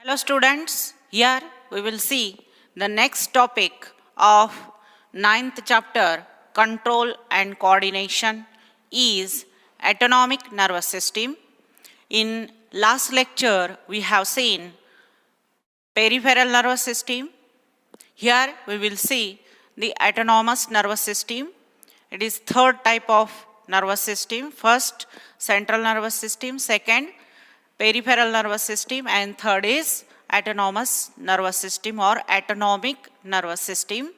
Hello students, here we will see the next topic of ninth chapter, control and coordination, is autonomic nervous system. In last lecture we have seen peripheral nervous system. Here we will see the autonomous nervous system. It is third type of nervous system. First, central nervous system. Second, peripheral nervous system. And third is autonomous nervous system or autonomic nervous system.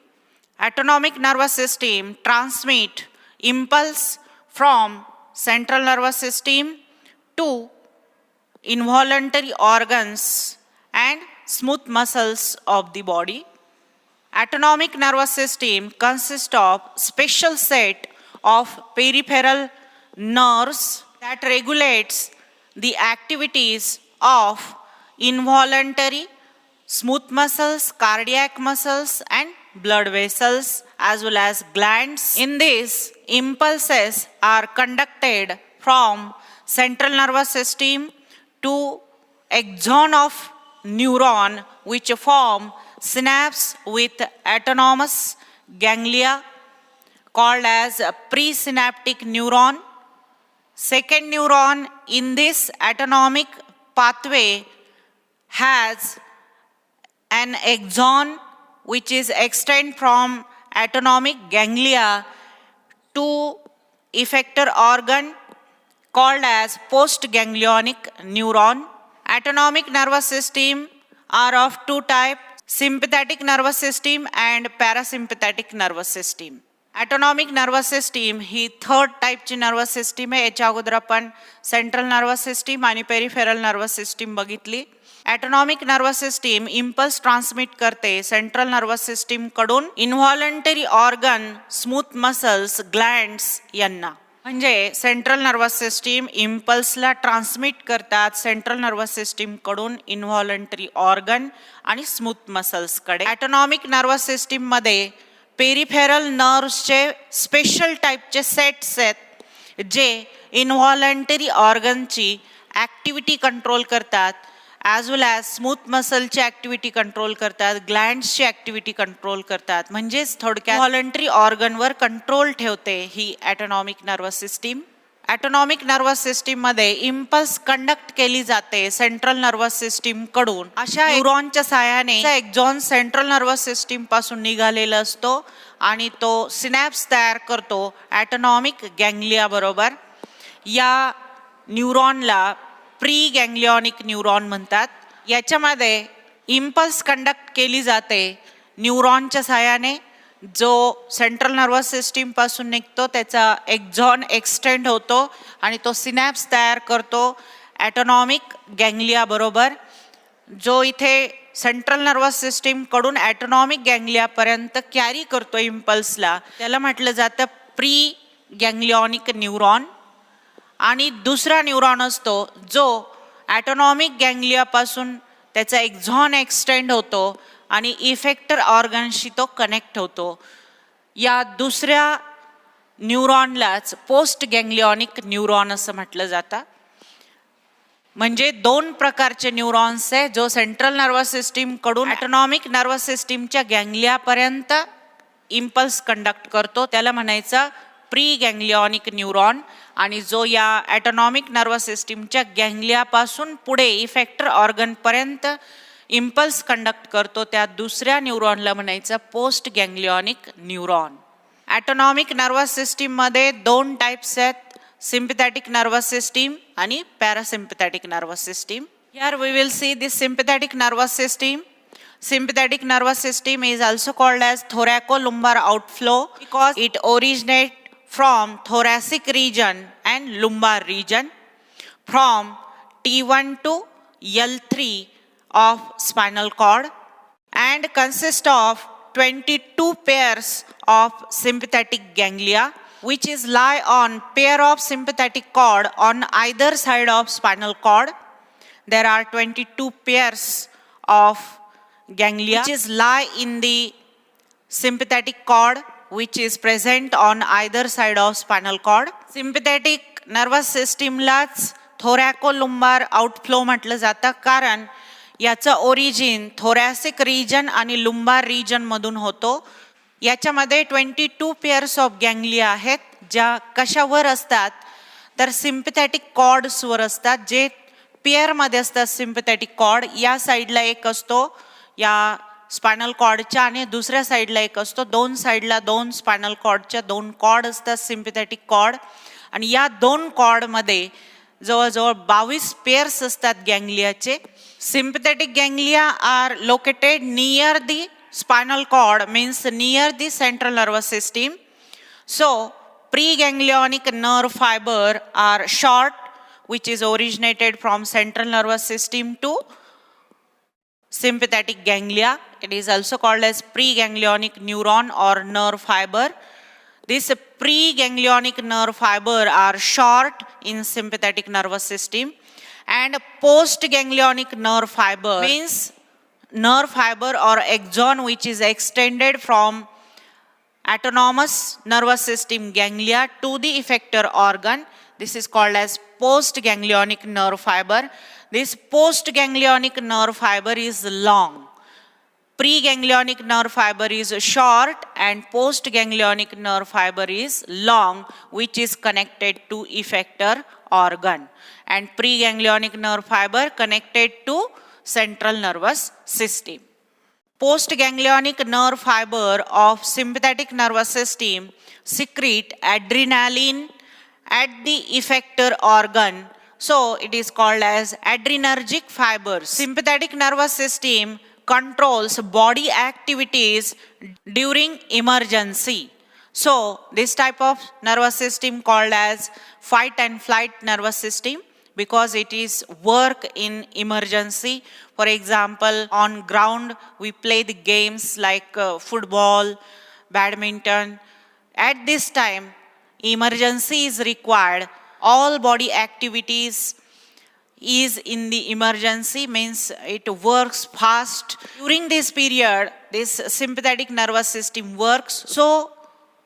Autonomic nervous system transmit impulse from central nervous system to involuntary organs and smooth muscles of the body. Autonomic nervous system consists of special set of peripheral nerves that regulates the activities of involuntary smooth muscles, cardiac muscles and blood vessels as well as glands. In this, impulses are conducted from central nervous system to axon of neuron which form synapse with autonomous ganglia called as presynaptic neuron. Second neuron in this autonomic pathway has an axon which is extend from autonomic ganglia to effector organ called as postganglionic neuron. Autonomic nervous system are of two types, sympathetic nervous system and parasympathetic nervous system. Autonomic nervous system he third टाईपची nervous system आहे. याच्या अगोदर आपण central nervous system आणि peripheral nervous system बघितली. Autonomic nervous system impulse transmit करते central nervous system कडून इन्व्हॉलंटरी organ, smooth muscles, glands यांना. म्हणजे सेंट्रल नर्वस सिस्टीम इम्पल्सला ट्रान्समिट करतात सेंट्रल नर्वस सिस्टीम कडून इन्व्हॉलंटरी ऑर्गन आणि स्मूथ मसल्स कडे. ऑटोनॉमिक नर्वस सिस्टीम मध्ये पेरिफेरल नर्व्सचे स्पेशल टाईपचे सेट्स आहेत जे इन्व्हॉलंटरी ऑर्गनची ॲक्टिव्हिटी कंट्रोल करतात ॲज वेल ॲज स्मूथ मसलची ॲक्टिव्हिटी कंट्रोल करतात, ग्लँड्सची ॲक्टिव्हिटी कंट्रोल करतात. म्हणजेच थोडक्यात इन्व्हॉलंटरी ऑर्गनवर कंट्रोल ठेवते ही autonomic nervous system. Autonomic nervous system मध्ये इम्पल्स कंडक्ट केली जाते सेंट्रल नर्वस सिस्टीम कडून. अशा न्यूरॉनच्या सहाय्याने एक्झॉन सेंट्रल नर्वस सिस्टीम पासून निघालेला असतो आणि तो सिनॅप्स तयार करतो ऑटोनॉमिक गँग्लिया बरोबर. या न्यूरॉनला प्री गँग्लिओनिक न्यूरॉन म्हणतात. याच्यामध्ये इम्पल्स कंडक्ट केली जाते न्यूरॉनच्या सहाय्याने. जो सेंट्रल नर्वस सिस्टीम पासून निघतो त्याचा एक्झॉन एक्सटेंड होतो आणि तो सिनॅप्स तयार करतो ऑटोनॉमिक गँग्लिया बरोबर. जो इथे सेंट्रल नर्वस सिस्टीम कडून ऑटोनॉमिक गँग्लिया पर्यंत कॅरी करतो इम्पल्सला, त्याला म्हटलं जातं प्री गँग्लिओनिक न्यूरॉन. आणि दुसरा न्यूरॉन असतो जो ऑटोनॉमिक गँग्लिया पासून त्याचा एक्झॉन एक्सटेंड होतो आणि इफेक्टर ऑर्गनशी तो कनेक्ट होतो. या दुसऱ्या न्यूरॉनलाच पोस्ट गँग्लिओनिक न्यूरॉन असं म्हटलं जातं. म्हणजे दोन प्रकारचे न्यूरॉन्स आहे. जो सेंट्रल नर्वस सिस्टीम कडून ऑटोनॉमिक नर्वस सिस्टीमच्या गँग्लियापर्यंत इम्पल्स कंडक्ट करतो त्याला म्हणायचं प्री गँग्लिओनिक न्यूरॉन. आणि जो या ऑटोनॉमिक नर्वस सिस्टीमच्या गँग्लियापासून पुढे इफेक्टर ऑर्गनपर्यंत इम्पल्स कंडक्ट करतो त्या दुसऱ्या न्यूरॉनला म्हणायचं post ganglionic neuron. Autonomic nervous सिस्टीममध्ये दोन टाईप्स आहेत, सिम्पॅथेटिक नर्वस सिस्टीम आणि parasympathetic nervous system. Here we will see this sympathetic nervous system. Sympathetic nervous system is also called as thoracolumbar outflow because it originates from thoracic region and lumbar region from T1 to L3 of spinal cord and consists of 22 pairs of sympathetic ganglia which is lie on pair of sympathetic cord on either side of spinal cord. There are 22 pairs of ganglia which is lie in the sympathetic cord which is present on either side of spinal cord. Sympathetic nervous system लाच thoracolumbar outflow म्हटलं जातं कारण याचा origin thoracic region आणि लुंबार region मधून होतो. याच्यामध्ये 22 pairs of ganglia आहेत, ज्या कशावर असतात तर सिम्पॅथेटिक कॉर्ड्सवर असतात, जे पेअरमध्ये असतात. सिम्पॅथेटिक कॉर्ड या साईडला एक असतो या स्पायनल कॉर्डच्या आणि दुसऱ्या साईडला एक असतो. दोन साईडला दोन स्पायनल कॉर्डच्या दोन कॉर्ड असतात, सिम्पॅथेटिक कॉर्ड. आणि या दोन कॉर्डमध्ये जवळजवळ 22 पेअर्स असतात गँग्लियाचे. Sympathetic ganglia are located near the spinal cord, means near the central nervous system. So preganglionic nerve fiber are short, which is originated from central nervous system to sympathetic ganglia. It is also called as preganglionic neuron or nerve fiber. This preganglionic nerve fiber are short in sympathetic nervous system, and postganglionic nerve fiber means nerve fiber or axon which is extended from autonomous nervous system ganglia to the effector organ. This is called as postganglionic nerve fiber. This postganglionic nerve fiber is long. Preganglionic nerve fiber is short and postganglionic nerve fiber is long, which is connected to effector organ, and preganglionic nerve fiber connected to central nervous system. Postganglionic nerve fiber of sympathetic nervous system secrete adrenaline at the effector organ, so it is called as adrenergic fibers. Sympathetic nervous system controls body activities during emergency. So this type of nervous system called as fight and flight nervous system, because it is work in emergency. For example, on ground we play the games like football, badminton. At this time emergency is required. All body activities is in the emergency, means it works fast. During this period this sympathetic nervous system works. So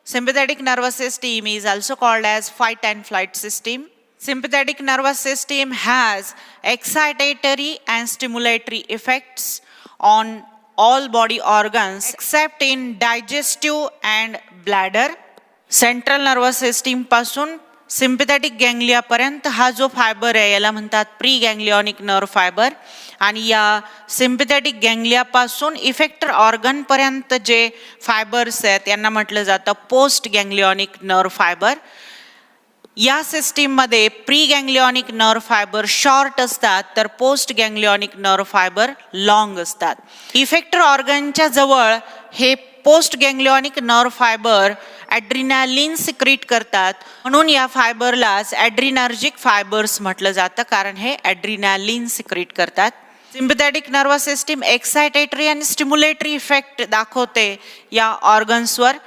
sympathetic nervous system is also called as fight and flight system. Sympathetic nervous system has excitatory and stimulatory effects on all body organs except in digestive and bladder. Central nervous system पासून sympathetic ganglia पर्यंत हा जो fibre आहे याला म्हणतात प्रीगँग्लिओनिक nerve fibre, आणि या sympathetic ganglia पासून इफेक्टर ऑर्गन पर्यंत जे फायबर्स आहेत यांना म्हटलं जातं पोस्ट गँग्लिओनिक नर्व फायबर. या सिस्टीममध्ये प्रीगँग्लिओनिक नर्व फायबर शॉर्ट असतात तर पोस्ट गँग्लिओनिक नर्व फायबर लॉंग असतात. इफेक्टर ऑर्गनच्या जवळ हे पोस्ट गँग्लिओनिक नर्व फायबर ॲड्रिनालिन सिक्रीट करतात, म्हणून या फायबरलाच ॲड्रिनर्जिक फायबर्स म्हटलं जातं, कारण हे ॲड्रिनालिन सिक्रीट करतात. सिम्पॅथेटिक नर्वस सिस्टीम एक्सायटेटरी आणि स्टिम्युलेटरी इफेक्ट दाखवते या ऑर्गन्सवर.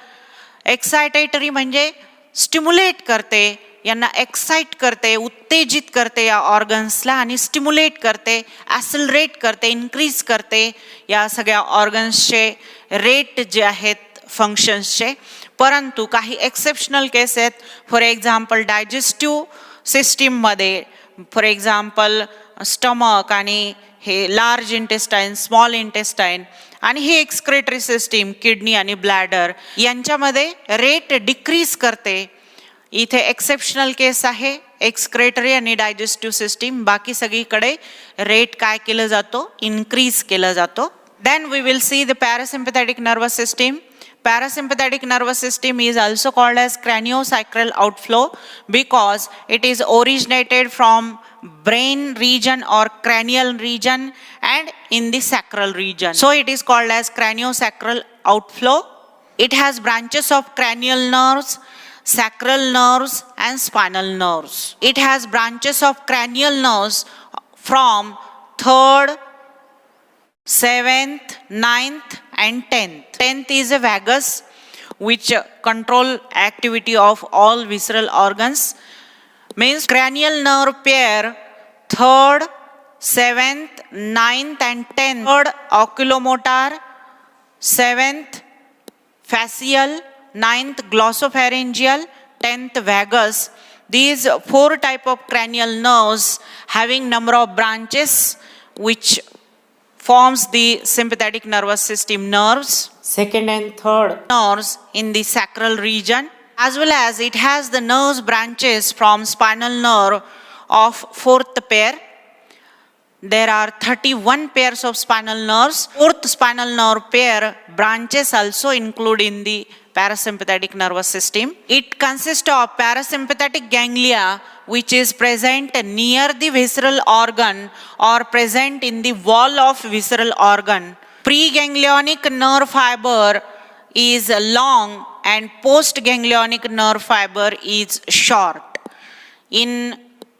एक्सायटेटरी म्हणजे स्टिम्युलेट करते, यांना एक्साइट करते, उत्तेजित करते या ऑर्गन्सला, आणि स्टिम्युलेट करते, ॲक्सेलरेट करते, इन्क्रीज करते या सगळ्या ऑर्गन्सचे रेट जे आहेत फंक्शन्सचे. परंतु काही एक्सेप्शनल केस आहेत. फॉर एक्झाम्पल डायजेस्टिव्ह सिस्टीममध्ये, फॉर एक्झाम्पल स्टमक आणि हे लार्ज इंटेस्टाईन, स्मॉल इंटेस्टाईन, आणि ही एक्सक्रेटरी सिस्टीम किडनी आणि ब्लॅडर यांच्यामध्ये रेट डिक्रीज करते. इथे एक्सेप्शनल केस आहे एक्सक्रेटरी आणि डायजेस्टिव्ह सिस्टीम, बाकी सगळीकडे रेट काय केलं जातो, इन्क्रीज केलं जातो. Then we will see the parasympathetic nervous system. Parasympathetic nervous system is also called as craniosacral outflow because it is originated from brain region or cranial region and in the sacral region. So it is called as craniosacral outflow. It has branches of cranial nerves, sacral nerves and spinal nerves. It has branches of cranial nerves from 3rd, 7th, 9th and 10th. 10th is a vagus which control activity of all visceral organs. Means cranial nerve pair 3rd, 7th, 9th and 10th. 3rd oculomotor, 7th facial, 9th glossopharyngeal, 10th vagus. These 4 type of cranial nerves having number of branches which forms the sympathetic nervous system nerves. Second and third, Nerves in the sacral region, as well as it has the nerves branches from spinal nerve of fourth pair. There are 31 pairs of spinal nerves. Fourth spinal nerve pair branches also include in the parasympathetic nervous system. It consists of parasympathetic ganglia, which is present near the visceral organ or present in the wall of visceral organ. Preganglionic nerve fiber is long and postganglionic nerve fiber is short. In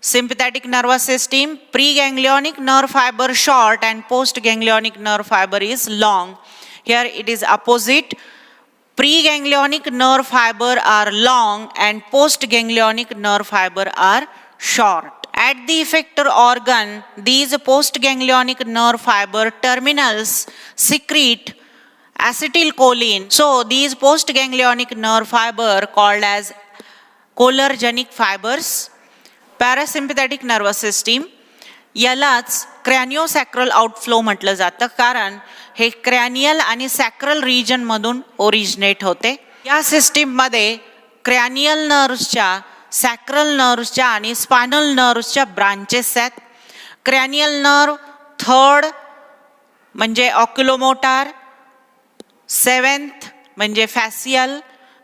sympathetic nervous system, preganglionic nerve fiber short and postganglionic nerve fiber is long. Here it is opposite. Preganglionic nerve fiber are long and postganglionic nerve fiber are short. At the effector organ, these postganglionic nerve fiber terminals secrete acetylcholine. So these postganglionic nerve fiber called as cholergenic fibers. Parasympathetic nervous system यालाच क्रॅनिओसॅक्रल outflow म्हटलं जातं, कारण हे cranial आणि सॅक्रल region मधून originate होते. या system मध्ये क्रॅनियल नर्व्सच्या, सॅक्रल नर्व्सच्या आणि स्पायनल नर्व्सच्या ब्रांचेस आहेत. क्रॅनियल नर्व थर्ड म्हणजे ऑक्युलोमोटार, सेवेंथ म्हणजे फॅसियल,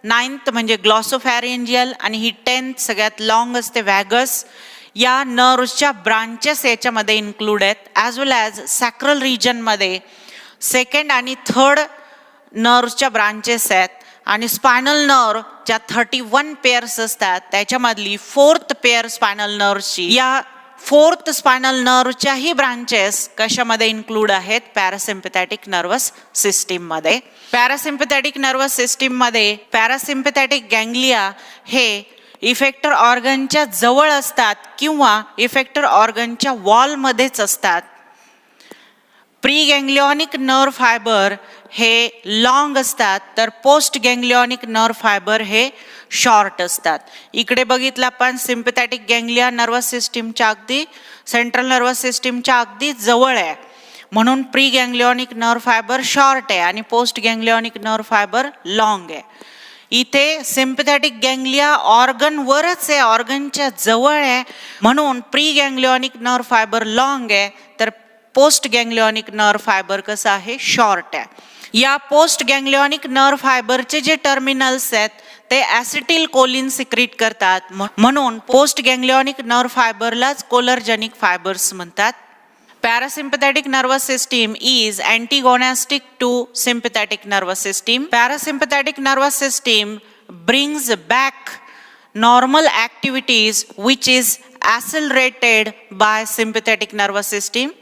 नाइन्थ म्हणजे ग्लॉसोफॅरेंजियल आणि ही 10th सगळ्यात लॉंग असते वॅगस. या नर्व्सच्या ब्रांचेस याच्यामध्ये इन्क्लूड आहेत, ॲज वेल ॲज सॅक्रल रिजनमध्ये सेकंड आणि थर्ड नर्व्सच्या ब्रांचेस आहेत. आणि स्पायनल नर्व ज्या 31 पेअर्स असतात त्याच्यामधली फोर्थ पेअर स्पायनल नर्व्सची, या फोर्थ स्पायनल नर्वच्याही ब्रांचेस कशामध्ये इन्क्लूड आहेत, पॅरासिम्पॅथॅटिक नर्वस सिस्टीममध्ये. पॅरासिम्पॅथॅटिक नर्वस सिस्टीममध्ये पॅरासिम्पॅथॅटिक गँग्लिया हे इफेक्टर ऑर्गनच्या जवळ असतात किंवा इफेक्टर ऑर्गनच्या वॉलमध्येच असतात. प्रीगँग्लिओनिक नर्व फायबर हे लॉंग असतात, तर पोस्ट गँग्लिओनिक नर्व फायबर हे शॉर्ट असतात. इकडे बघितलं आपण सिम्पॅथॅटिक गँग्लिया नर्वस सिस्टीमच्या अगदी सेंट्रल नर्वस सिस्टीमच्या अगदी जवळ आहे, म्हणून प्री गँग्लिओनिक नर्व फायबर शॉर्ट आहे आणि पोस्ट गँग्लिओनिक नर्व फायबर लॉंग आहे. इथे सिम्पॅथॅटिक गँग्लिया ऑर्गन वरच आहे, ऑर्गनच्या जवळ आहे, म्हणून प्री गँग्लिओनिक नर्व फायबर लॉंग आहे, तर पोस्ट गँग्लिओनिक नर्व फायबर कसं आहे, शॉर्ट आहे. या पोस्ट गँग्लिओनिक नर्व फायबरचे जे टर्मिनल्स आहेत ते ॲसिटिल कोलिन सिक्रीट करतात, म्हणून पोस्ट गँग्लिओनिक नर्व फायबरलाच कोलर्जेनिक फायबर्स म्हणतात. Parasympathetic nervous system is antagonistic to sympathetic nervous system. Parasympathetic nervous system brings back normal activities which is accelerated by sympathetic nervous system.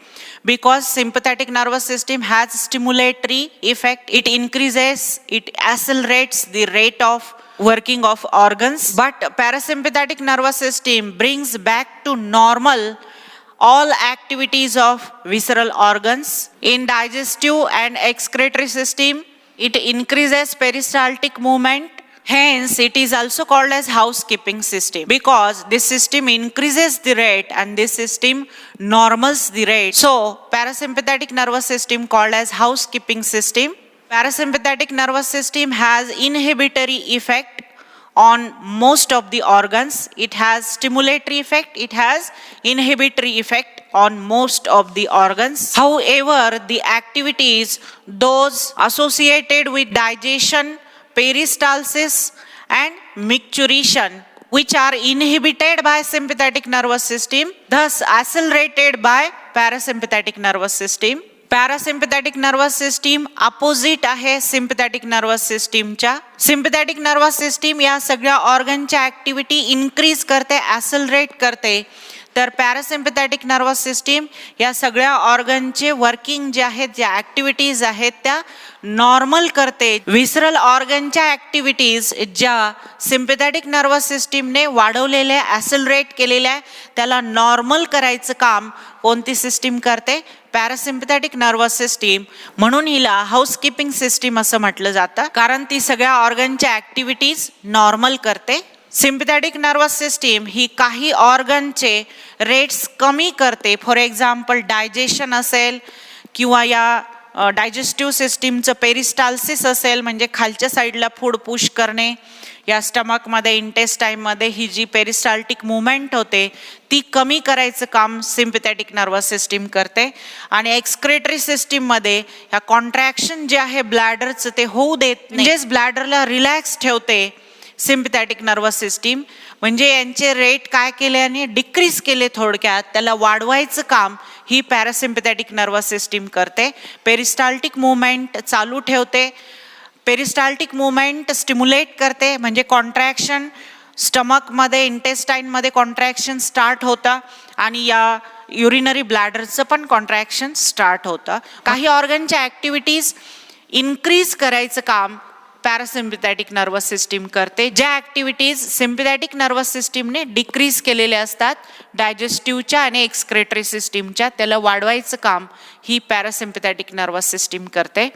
Because sympathetic nervous system has stimulatory effect, it increases, it accelerates the rate of working of organs. But parasympathetic nervous system brings back to normal all activities of visceral organs. In digestive and excretory system, it increases peristaltic movement. Hence, it is also called as housekeeping system, because this system increases the rate and this system normals the rate. So, parasympathetic nervous system called as housekeeping system. Parasympathetic nervous system has inhibitory effect on most of the organs. It has stimulatory effect, it has inhibitory effect on most of the organs. However, the activities, those associated with digestion, peristalsis and micturition, which are inhibited by sympathetic nervous system, thus accelerated by parasympathetic nervous system. Parasympathetic nervous system opposite आहे sympathetic nervous सिस्टीमच्या. Sympathetic nervous system या सगळ्या ऑर्गनच्या activity increase करते, ॲसलरेट करते, तर parasympathetic nervous system या सगळ्या ऑर्गनचे working जे आहेत, ज्या ॲक्टिव्हिटीज आहेत त्या नॉर्मल करते. विसरल ऑर्गनच्या ॲक्टिव्हिटीज ज्या सिम्पॅथॅटिक नर्वस सिस्टीमने वाढवलेल्या, ॲसलरेट केलेल्या, त्याला नॉर्मल करायचं काम कोणती सिस्टीम करते, पॅरासिम्पॅथॅटिक नर्वस सिस्टीम. म्हणून हिला हाऊसकीपिंग सिस्टीम असं म्हटलं जातं, कारण ती सगळ्या ऑर्गनच्या ॲक्टिव्हिटीज नॉर्मल करते. सिम्पॅथॅटिक नर्वस सिस्टीम ही काही ऑर्गनचे रेट्स कमी करते. फॉर एक्झाम्पल डायजेशन असेल किंवा या डायजेस्टिव्ह सिस्टीमचं पेरिस्टाल्सिस असेल, म्हणजे खालच्या साईडला फूड पुश करणे, या स्टमकमध्ये इंटेस्टाईनमध्ये ही जी पेरिस्टाल्टिक मुवमेंट होते ती कमी करायचं काम सिम्पॅथेटिक नर्वस सिस्टीम करते. आणि एक्सक्रेटरी सिस्टीममध्ये ह्या कॉन्ट्रॅक्शन जे आहे ब्लॅडरचं ते होऊ देत नाही, म्हणजेच ब्लॅडरला रिलॅक्स ठेवते सिम्पॅथेटिक नर्वस सिस्टीम. म्हणजे यांचे रेट काय केले आणि डिक्रीज केले, थोडक्यात त्याला वाढवायचं काम ही पॅरासिम्पॅथेटिक नर्वस सिस्टीम करते. पेरिस्टाल्टिक मुवमेंट चालू ठेवते, पेरिस्टाल्टिक मुवमेंट स्टिम्युलेट करते, म्हणजे कॉन्ट्रॅक्शन स्टमकमध्ये इंटेस्टाईनमध्ये कॉन्ट्रॅक्शन स्टार्ट होतं आणि या युरिनरी ब्लॅडरचं पण कॉन्ट्रॅक्शन स्टार्ट होतं. काही ऑर्गनच्या ॲक्टिव्हिटीज इन्क्रीज करायचं काम पॅरासिम्पॅथेटिक नर्वस सिस्टीम करते. ज्या ॲक्टिव्हिटीज सिम्पॅथेटिक नर्वस सिस्टीमने डिक्रीज केलेल्या असतात डायजेस्टिव्हच्या आणि एक्सक्रेटरी सिस्टीमच्या, त्याला वाढवायचं काम ही पॅरासिम्पॅथेटिक नर्वस सिस्टीम करते.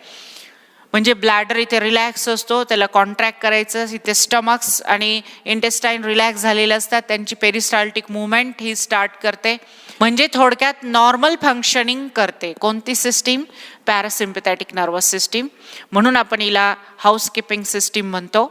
म्हणजे ब्लॅडर इथे रिलॅक्स असतो, त्याला कॉन्ट्रॅक्ट करायचं, इथे स्टमक्स आणि इंटेस्टाईन रिलॅक्स झालेले असतात, त्यांची पेरिस्टाल्टिक मुवमेंट ही स्टार्ट करते. म्हणजे थोडक्यात नॉर्मल फंक्शनिंग करते कोणती सिस्टीम? Parasympathetic nervous system. म्हणून आपण हिला हाऊसकीपिंग सिस्टीम म्हणतो.